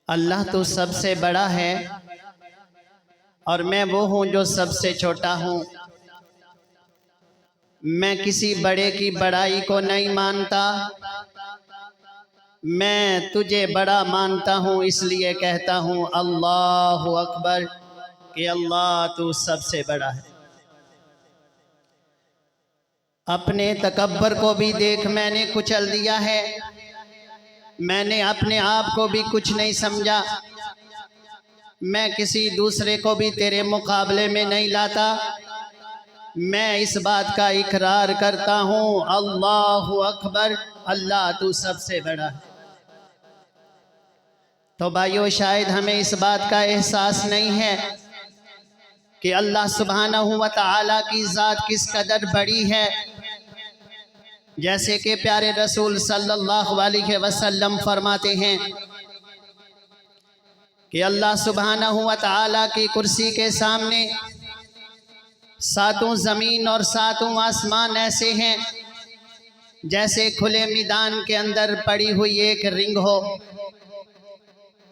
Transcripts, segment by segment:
اللہ تو سب سے بڑا ہے اور میں وہ ہوں جو سب سے چھوٹا ہوں۔ میں کسی بڑے کی بڑائی کو نہیں مانتا، میں تجھے بڑا مانتا ہوں، اس لیے کہتا ہوں اللہ اکبر کہ اللہ تو سب سے بڑا ہے۔ اپنے تکبر کو بھی دیکھ، میں نے کچل دیا ہے، میں نے اپنے آپ کو بھی کچھ نہیں سمجھا، میں کسی دوسرے کو بھی تیرے مقابلے میں نہیں لاتا۔ میں اس بات کا اقرار کرتا ہوں اللہ اکبر، اللہ تو سب سے بڑا ہے۔ تو بھائیو، شاید ہمیں اس بات کا احساس نہیں ہے کہ اللہ سبحانہ و تعالیٰ کی ذات کس قدر بڑی ہے۔ جیسے کہ پیارے رسول صلی اللہ علیہ وسلم فرماتے ہیں کہ اللہ سبحانہ و تعالیٰ کی کرسی کے سامنے ساتوں زمین اور ساتوں آسمان ایسے ہیں جیسے کھلے میدان کے اندر پڑی ہوئی ایک رنگ ہو،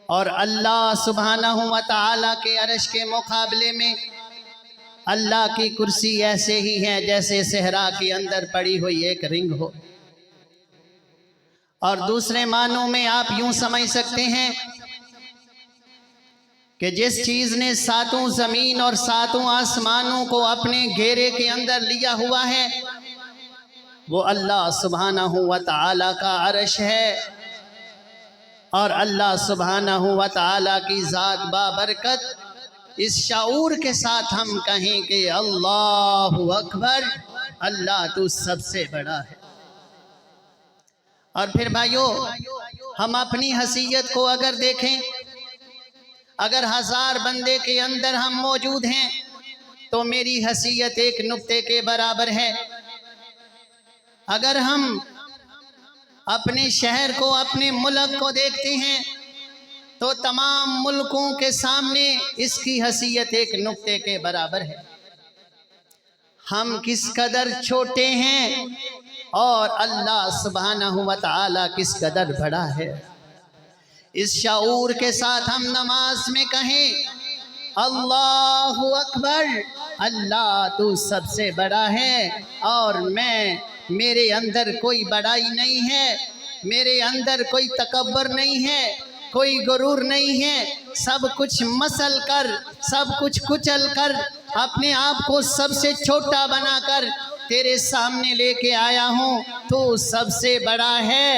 اور اللہ سبحانہ و تعالیٰ کے عرش کے مقابلے میں اللہ کی کرسی ایسے ہی ہے جیسے صحرا کے اندر پڑی ہوئی ایک رنگ ہو۔ اور دوسرے معنوں میں آپ یوں سمجھ سکتے ہیں کہ جس چیز نے ساتوں زمین اور ساتوں آسمانوں کو اپنے گھیرے کے اندر لیا ہوا ہے وہ اللہ سبحانہ و تعالیٰ کا عرش ہے، اور اللہ سبحانہ و تعالیٰ کی ذات بابرکت۔ اس شعور کے ساتھ ہم کہیں کہ اللہ اکبر، اللہ تو سب سے بڑا ہے۔ اور پھر بھائیو، ہم اپنی حیثیت کو اگر دیکھیں، اگر 1000 بندے کے اندر ہم موجود ہیں تو میری حیثیت ایک نقطے کے برابر ہے۔ اگر ہم اپنے شہر کو، اپنے ملک کو دیکھتے ہیں تو تمام ملکوں کے سامنے اس کی حیثیت ایک نقطے کے برابر ہے۔ ہم کس قدر چھوٹے ہیں اور اللہ سبحانہ و تعالیٰ کس قدر بڑا ہے۔ اس شعور کے ساتھ ہم نماز میں کہیں اللہ اکبر، اللہ تو سب سے بڑا ہے، اور میرے اندر کوئی بڑائی نہیں ہے، میرے اندر کوئی تکبر نہیں ہے، کوئی غرور نہیں ہے، سب کچھ مسل کر، سب کچھ کچل کر، اپنے آپ کو سب سے چھوٹا بنا کر تیرے سامنے لے کے آیا ہوں۔ تو سب سے بڑا ہے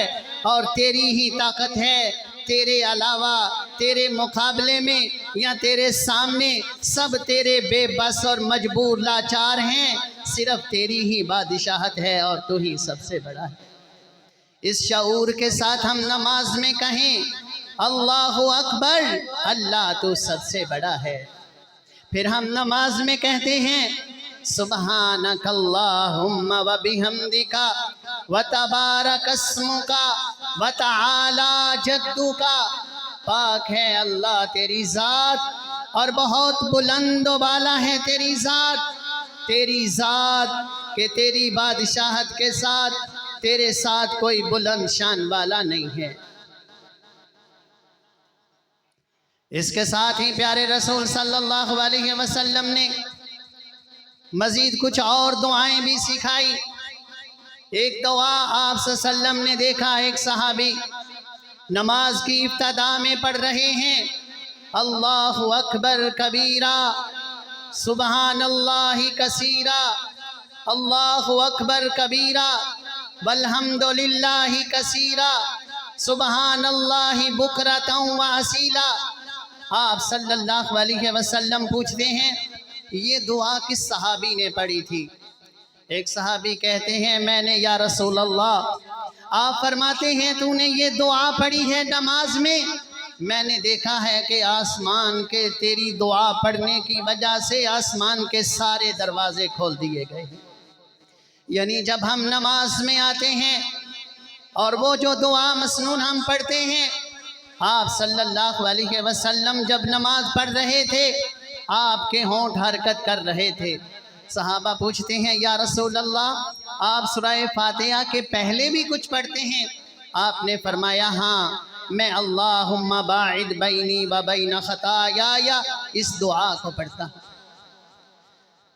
اور تیری ہی طاقت ہے، تیرے علاوہ، تیرے مقابلے میں یا تیرے سامنے سب تیرے بے بس اور مجبور لاچار ہیں، صرف تیری ہی بادشاہت ہے اور تو ہی سب سے بڑا ہے۔ اس شعور کے ساتھ ہم نماز میں کہیں اللہ اکبر، اللہ تو سب سے بڑا ہے۔ پھر ہم نماز میں کہتے ہیں سبحانک اللہم و بحمدک و تبارک اسمک و تعالی جدک، پاک ہے اللہ تیری ذات اور بہت بلند و بالا ہے تیری ذات کہ تیری بادشاہت کے ساتھ تیرے ساتھ کوئی بلند شان والا نہیں ہے۔ اس کے ساتھ ہی پیارے رسول صلی اللہ علیہ وسلم نے مزید کچھ اور دعائیں بھی سکھائی۔ ایک دعا آپ صلی اللہ علیہ وسلم نے دیکھا، ایک صحابی نماز کی ابتدا میں پڑھ رہے ہیں اللہ اکبر کبیرہ سبحان اللہ کثیرہ، اللہ اکبر کبیرہ والحمد للہ کثیرہ سبحان اللہ بکرۃ و اصیلا۔ آپ صلی اللہ علیہ وسلم پوچھتے ہیں یہ دعا کس صحابی نے پڑھی تھی؟ ایک صحابی کہتے ہیں میں نے یا رسول اللہ۔ آپ فرماتے ہیں تو نے یہ دعا پڑھی ہے نماز میں نے دیکھا ہے کہ آسمان کے تیری دعا پڑھنے کی وجہ سے آسمان کے سارے دروازے کھول دیے گئے ہیں۔ یعنی جب ہم نماز میں آتے ہیں اور وہ جو دعا مسنون ہم پڑھتے ہیں، آپ صلی اللہ علیہ وسلم جب نماز پڑھ رہے تھے آپ کے ہونٹ حرکت کر رہے تھے۔ صحابہ پوچھتے ہیں یا رسول اللہ آپ سورہ فاتحہ کے پہلے بھی کچھ پڑھتے ہیں؟ آپ نے فرمایا ہاں، میں اللہم باعد بینی و بین خطایا اس دعا کو پڑھتا ہوں۔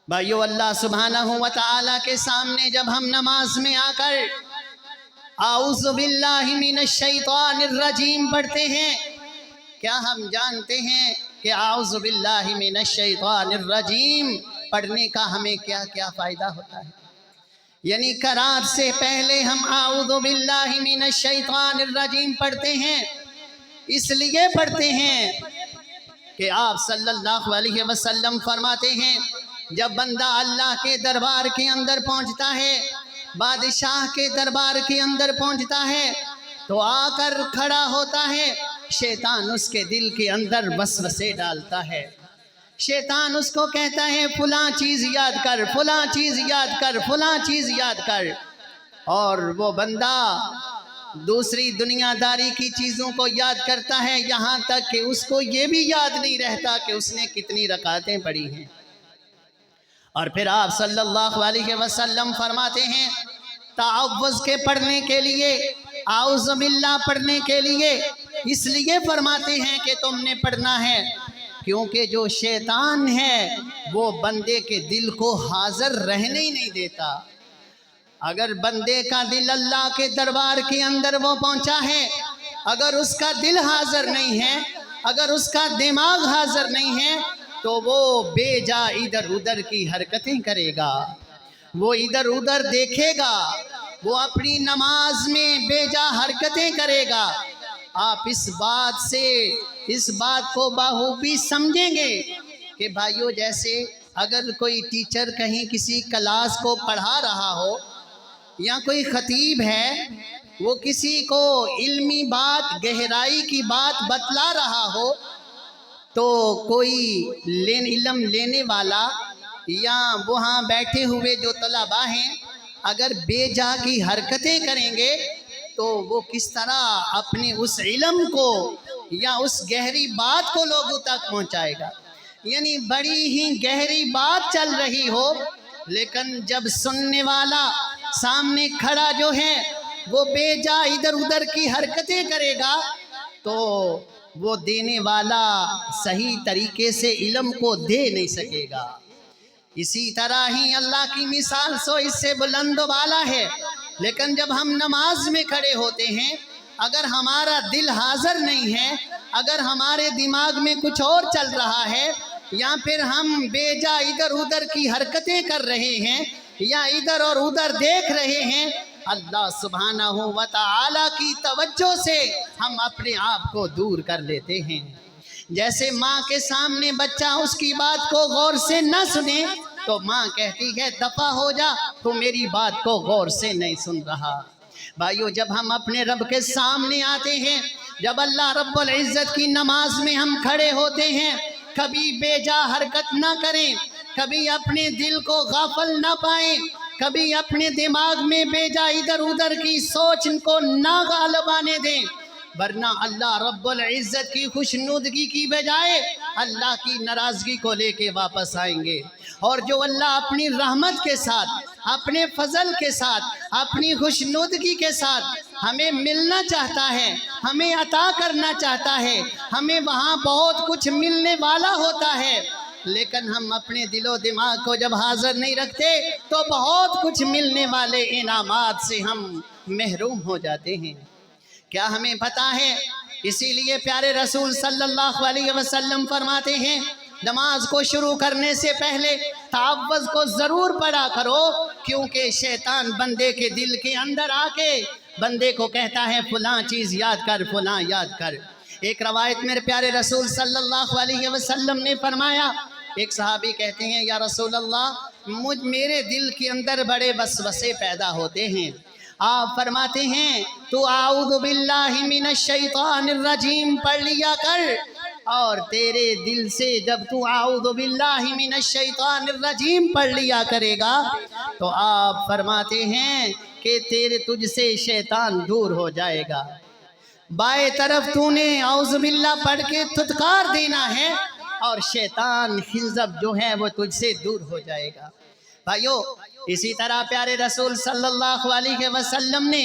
بھائیو، اللہ سبحانہ و تعالیٰ کے سامنے جب ہم نماز میں آ کر اعوذ باللہ من الشیطان الرجیم پڑھتے ہیں، کیا ہم جانتے ہیں کہ اعوذ باللہ من الشیطان الرجیم پڑھنے کا ہمیں کیا کیا فائدہ ہوتا ہے؟ یعنی قرات سے پہلے ہم اعوذ باللہ من الشیطان الرجیم پڑھتے ہیں، اس لیے پڑھتے ہیں کہ آپ صلی اللہ علیہ وسلم فرماتے ہیں جب بندہ اللہ کے دربار کے اندر پہنچتا ہے، بادشاہ کے دربار کے اندر پہنچتا ہے تو آ کر کھڑا ہوتا ہے، شیطان اس کے دل کے اندر وسوسے ڈالتا ہے، شیطان اس کو کہتا ہے فلاں چیز یاد کر، فلاں چیز یاد کر، فلاں چیز یاد کر، اور وہ بندہ دوسری دنیا داری کی چیزوں کو یاد کرتا ہے، یہاں تک کہ اس کو یہ بھی یاد نہیں رہتا کہ اس نے کتنی رکعتیں پڑھی ہیں۔ اور پھر آپ صلی اللہ علیہ وسلم فرماتے ہیں تعوذ کے پڑھنے کے لیے، اعوذ باللہ پڑھنے کے لیے اس لیے فرماتے ہیں کہ تم نے پڑھنا ہے کیونکہ جو شیطان ہے وہ بندے کے دل کو حاضر رہنے ہی نہیں دیتا۔ اگر بندے کا دل اللہ کے دربار کے اندر وہ پہنچا ہے، اگر اس کا دل حاضر نہیں ہے، اگر اس کا دماغ حاضر نہیں ہے تو وہ بے جا ادھر ادھر کی حرکتیں کرے گا، وہ ادھر ادھر دیکھے گا، وہ اپنی نماز میں بے جا حرکتیں کرے گا۔ آپ اس بات کو بخوبی سمجھیں گے کہ بھائیو، جیسے اگر کوئی ٹیچر کہیں کسی کلاس کو پڑھا رہا ہو یا کوئی خطیب ہے وہ کسی کو علمی بات، گہرائی کی بات بتلا رہا ہو تو کوئی علم لینے والا یا وہاں بیٹھے ہوئے جو طلباء ہیں اگر بے جا کی حرکتیں کریں گے تو وہ کس طرح اپنے اس علم کو یا اس گہری بات کو لوگوں تک پہنچائے گا؟ یعنی بڑی ہی گہری بات چل رہی ہو لیکن جب سننے والا سامنے کھڑا جو ہے وہ بے جا ادھر ادھر کی حرکتیں کرے گا تو وہ دینے والا صحیح طریقے سے علم کو دے نہیں سکے گا۔ اسی طرح ہی اللہ کی مثال سو اس سے بلند و بالا ہے، لیکن جب ہم نماز میں کھڑے ہوتے ہیں اگر ہمارا دل حاضر نہیں ہے، اگر ہمارے دماغ میں کچھ اور چل رہا ہے یا پھر ہم بے جا ادھر ادھر کی حرکتیں کر رہے ہیں یا ادھر اور ادھر دیکھ رہے ہیں، اللہ سبحانہ و تعالیٰ کی توجہ سے ہم اپنے آپ کو دور کر لیتے ہیں۔ جیسے ماں کے سامنے بچہ اس کی بات کو غور سے نہ سنے تو ماں کہتی ہے دفع ہو جا، تو میری بات کو غور سے نہیں سن رہا۔ بھائیو، جب ہم اپنے رب کے سامنے آتے ہیں، جب اللہ رب العزت کی نماز میں ہم کھڑے ہوتے ہیں، کبھی بے جا حرکت نہ کریں، کبھی اپنے دل کو غافل نہ پائیں، کبھی اپنے دماغ میں بے جا ادھر ادھر کی سوچ کو نہ غالب آنے دیں، ورنہ اللہ رب العزت کی خوشنودگی کی بجائے اللہ کی ناراضگی کو لے کے واپس آئیں گے۔ اور جو اللہ اپنی رحمت کے ساتھ، اپنے فضل کے ساتھ، اپنی خوشنودگی کے ساتھ ہمیں ملنا چاہتا ہے، ہمیں عطا کرنا چاہتا ہے، ہمیں وہاں بہت کچھ ملنے والا ہوتا ہے، لیکن ہم اپنے دل و دماغ کو جب حاضر نہیں رکھتے تو بہت کچھ ملنے والے انعامات سے ہم محروم ہو جاتے ہیں۔ کیا ہمیں پتہ ہے؟ اسی لیے پیارے رسول صلی اللہ علیہ وسلم فرماتے ہیں نماز کو شروع کرنے سے پہلے تعوذ کو ضرور پڑھا کرو، کیونکہ شیطان بندے کے دل کے اندر آ کے بندے کو کہتا ہے فلاں چیز یاد کر، فلاں یاد کر۔ ایک روایت میرے پیارے رسول صلی اللہ علیہ وسلم نے فرمایا، ایک صحابی کہتے ہیں یا رسول اللہ میرے دل کے اندر بڑے وسوسے پیدا ہوتے ہیں۔ آپ فرماتے ہیں تو اعوذ باللہ من الشیطان الرجیم پڑھ لیا کر، اور تیرے دل سے جب تو اعوذ باللہ من الشیطان الرجیم پڑھ لیا کرے گا تو آپ فرماتے ہیں کہ تجھ سے شیطان دور ہو جائے گا۔ بائیں طرف تو نے اعوذ باللہ پڑھ کے تھتکار دینا ہے اور شیطان حزب جو ہے وہ تجھ سے دور ہو جائے گا۔ بھائیو، اسی طرح پیارے رسول صلی اللہ علیہ وسلم نے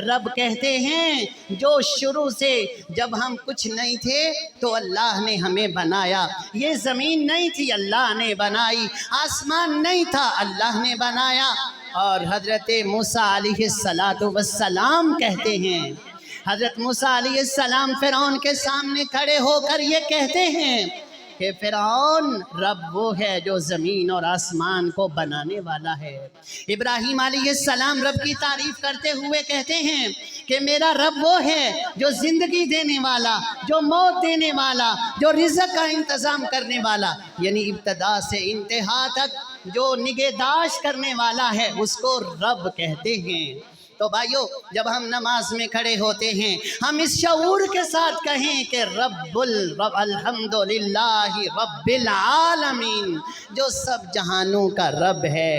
رب کہتے ہیں جو شروع سے جب ہم کچھ نہیں تھے تو اللہ نے ہمیں بنایا، یہ زمین نہیں تھی اللہ نے بنائی، آسمان نہیں تھا اللہ نے بنایا۔ اور حضرت موسیٰ علیہ السلام کہتے ہیں، حضرت موسیٰ علیہ السلام فرعون کے سامنے کھڑے ہو کر یہ کہتے ہیں کہ فرعون رب وہ ہے جو زمین اور آسمان کو بنانے والا ہے۔ ابراہیم علیہ السلام رب کی تعریف کرتے ہوئے کہتے ہیں کہ میرا رب وہ ہے جو زندگی دینے والا، جو موت دینے والا، جو رزق کا انتظام کرنے والا، یعنی ابتدا سے انتہا تک جو نگہداشت کرنے والا ہے اس کو رب کہتے ہیں۔ تو بھائیو، جب ہم نماز میں کھڑے ہوتے ہیں ہم اس شعور کے ساتھ کہیں کہ رب الحمدللہ رب العالمین، جو سب جہانوں کا رب ہے۔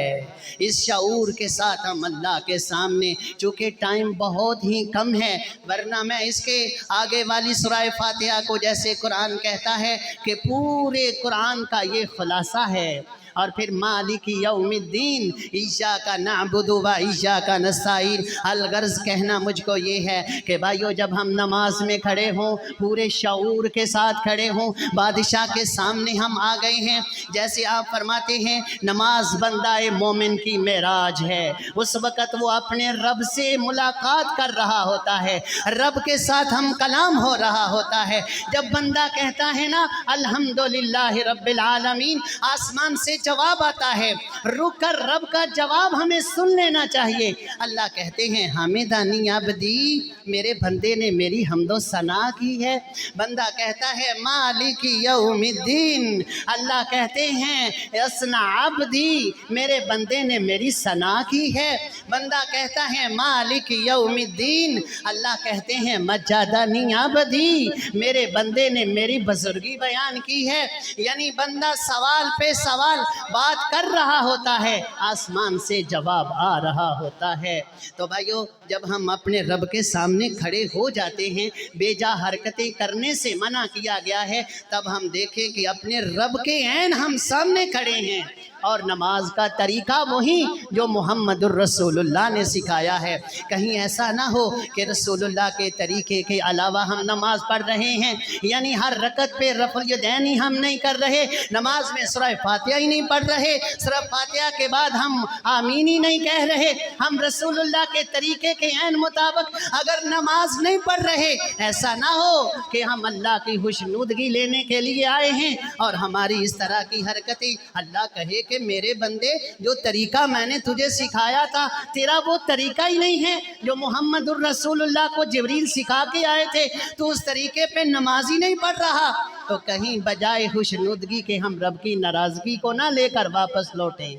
اس شعور کے ساتھ ہم اللہ کے سامنے، چونکہ ٹائم بہت ہی کم ہے ورنہ میں اس کے آگے والی سورہ فاتحہ کو جیسے قرآن کہتا ہے کہ پورے قرآن کا یہ خلاصہ ہے، اور پھر مالک یوم الدین ایاک نعبد و ایاک نستعین۔ الغرض کہنا مجھ کو یہ ہے کہ بھائیو، جب ہم نماز میں کھڑے ہوں پورے شعور کے ساتھ کھڑے ہوں، بادشاہ کے سامنے ہم آ گئے ہیں، جیسے آپ فرماتے ہیں نماز بندہ مومن کی معراج ہے، اس وقت وہ اپنے رب سے ملاقات کر رہا ہوتا ہے، رب کے ساتھ ہم کلام ہو رہا ہوتا ہے۔ جب بندہ کہتا ہے نا الحمدللہ رب العالمین، آسمان سے جواب آتا ہے، رک کر رب کا جواب ہمیں سن لینا چاہیے۔ اللہ کہتے ہیں حمدنی عبدی، میرے بندے نے میری حمد و ثنا کی ہے۔ بندہ کہتا ہے مالک یوم الدین، اللہ کہتے ہیں اثنا عبدی، میرے بندے نے میری ثنا کی ہے۔ بندہ کہتا ہے مالک یوم الدین، اللہ کہتے ہیں مجدنی عبدی، میرے بندے نے میری بزرگی بیان کی ہے۔ یعنی بندہ سوال پہ سوال بات کر رہا ہوتا ہے، آسمان سے جواب آ رہا ہوتا ہے۔ تو بھائیو، جب ہم اپنے رب کے سامنے کھڑے ہو جاتے ہیں، بے جا حرکتیں کرنے سے منع کیا گیا ہے، تب ہم دیکھیں کہ اپنے رب کے عین ہم سامنے کھڑے ہیں، اور نماز کا طریقہ وہی جو محمد الرسول اللہ نے سکھایا ہے۔ کہیں ایسا نہ ہو کہ رسول اللہ کے طریقے کے علاوہ ہم نماز پڑھ رہے ہیں، یعنی ہر رکعت پہ رفع الیدین ہی ہم نہیں کر رہے، نماز میں سورہ فاتحہ ہی نہیں پڑھ رہے، سورہ فاتحہ کے بعد ہم آمین ہی نہیں کہہ رہے، ہم رسول اللہ کے طریقے کے عین مطابق اگر نماز نہیں پڑھ رہے، ایسا نہ ہو کہ ہم اللہ کی خوشنودگی لینے کے لیے آئے ہیں اور ہماری اس طرح کی حرکتیں، اللہ کہے کہ میرے بندے جو طریقہ میں نے تجھے سکھایا تھا تیرا وہ طریقہ ہی نہیں ہے جو محمد الرسول اللہ کو جبریل سکھا کے آئے تھے، تو اس طریقے پہ نماز ہی نہیں پڑھ رہا، تو کہیں بجائے خوشنودگی کے ہم رب کی ناراضگی کو نہ لے کر واپس لوٹیں۔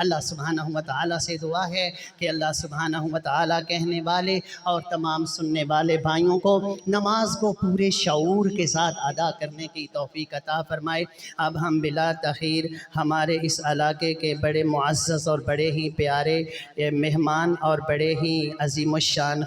اللہ سبحانہ و تعالیٰ سے دعا ہے کہ اللہ سبحانہ و تعالیٰ کہنے والے اور تمام سننے والے بھائیوں کو نماز کو پورے شعور کے ساتھ ادا کرنے کی توفیق عطا فرمائے۔ اب ہم بلا تاخیر ہمارے اس علاقے کے بڑے معزز اور بڑے ہی پیارے مہمان اور بڑے ہی عظیم الشان